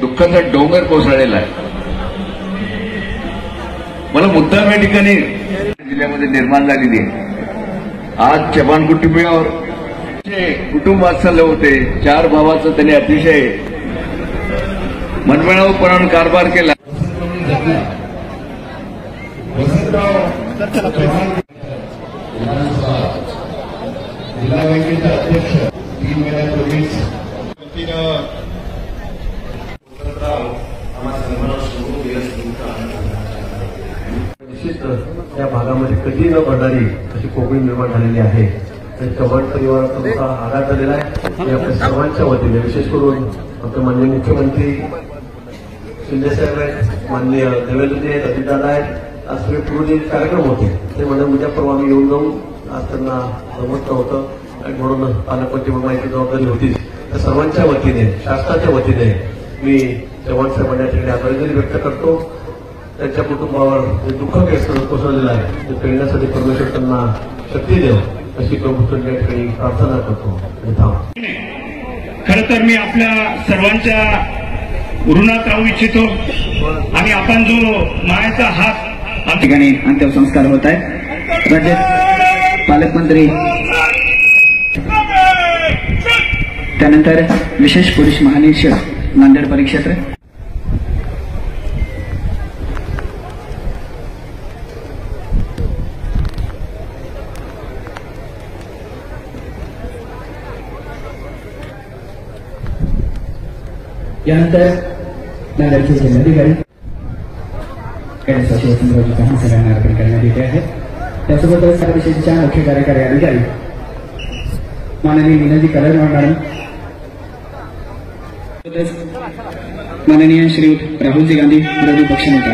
दुःखाचा डोंगर कोसळलेला आहे. मला मुद्दाम या ठिकाणी जिल्ह्यामध्ये निर्माण झालेली आहे. आज चव्हाण कुटुंबियावर कुटुंब वात्सल्य होते. 4 भावाचं त्यांनी अतिशय मनमिळावूपणाने कारभार केला. जिल्हा बँकेचे अध्यक्ष 3 महिन्यापूर्वीच निश्चित या भागामध्ये कधी न पडणारी अशी कोकणी निर्माण झालेली आहे. चव्हाण परिवाराचा मोठा आघात झालेला आहे. आपल्या सर्वांच्या वतीने विशेष करून आमचे माननीय मुख्यमंत्री शिंदेसाहेब आहेत, माननीय देवेंद्रजी आहेत, अजितदादा आहेत. आज सगळे पूर्ण कार्यक्रम होते. ते म्हणजे उद्या परवा आम्ही येऊन जाऊन आज त्यांना जमत होतं आणि म्हणून पालकमंत्री म्हणून माहिती जबाबदारी होतीच. तर सर्वांच्या वतीने शासनाच्या वतीने मी चव्हाण साहेबांना या ठिकाणी आभार व्यक्त करतो. त्यांच्या कुटुंबावर जे दुःख कोसळलेलं आहे ते पेलण्यासाठी परमेश्वर त्यांना शक्ती देव अशी प्रभूत्व या ठिकाणी प्रार्थना करतो. खरं तर मी आपल्या सर्वांच्या ऋणात राहू इच्छितो आणि आपण जो मायाचा हात ठिकाणी अंत्यसंस्कार होत आहेत. राज्यात पालकमंत्री त्यानंतर विशेष पोलीस महानिरीक्षक नांदेड परिक्षेत्र यानंतर नांदेडचे जिल्हाधिकारी गणेश शिवचंद्रजी चव्हाण सगळ्यांना अर्पण करण्यात येते आहेत. त्यासोबतच विशेषच्या मुख्य कार्यकारी अधिकारी माननीय मीनाजी कलरवाड मॅडम, माननीय श्रीयुत राहुलजी गांधी विरोधी पक्षनेता,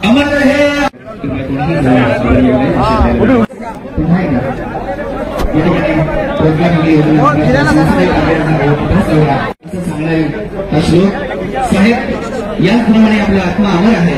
अमर रहे साहेब याचप्रमाणे आपला आत्मा अमर आहे.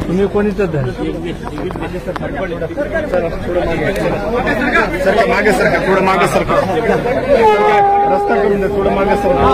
तुम्ही कोणीच मागे सरका थोडं मागे सरका रस्ता करून द्या. थोडं मागे सरका.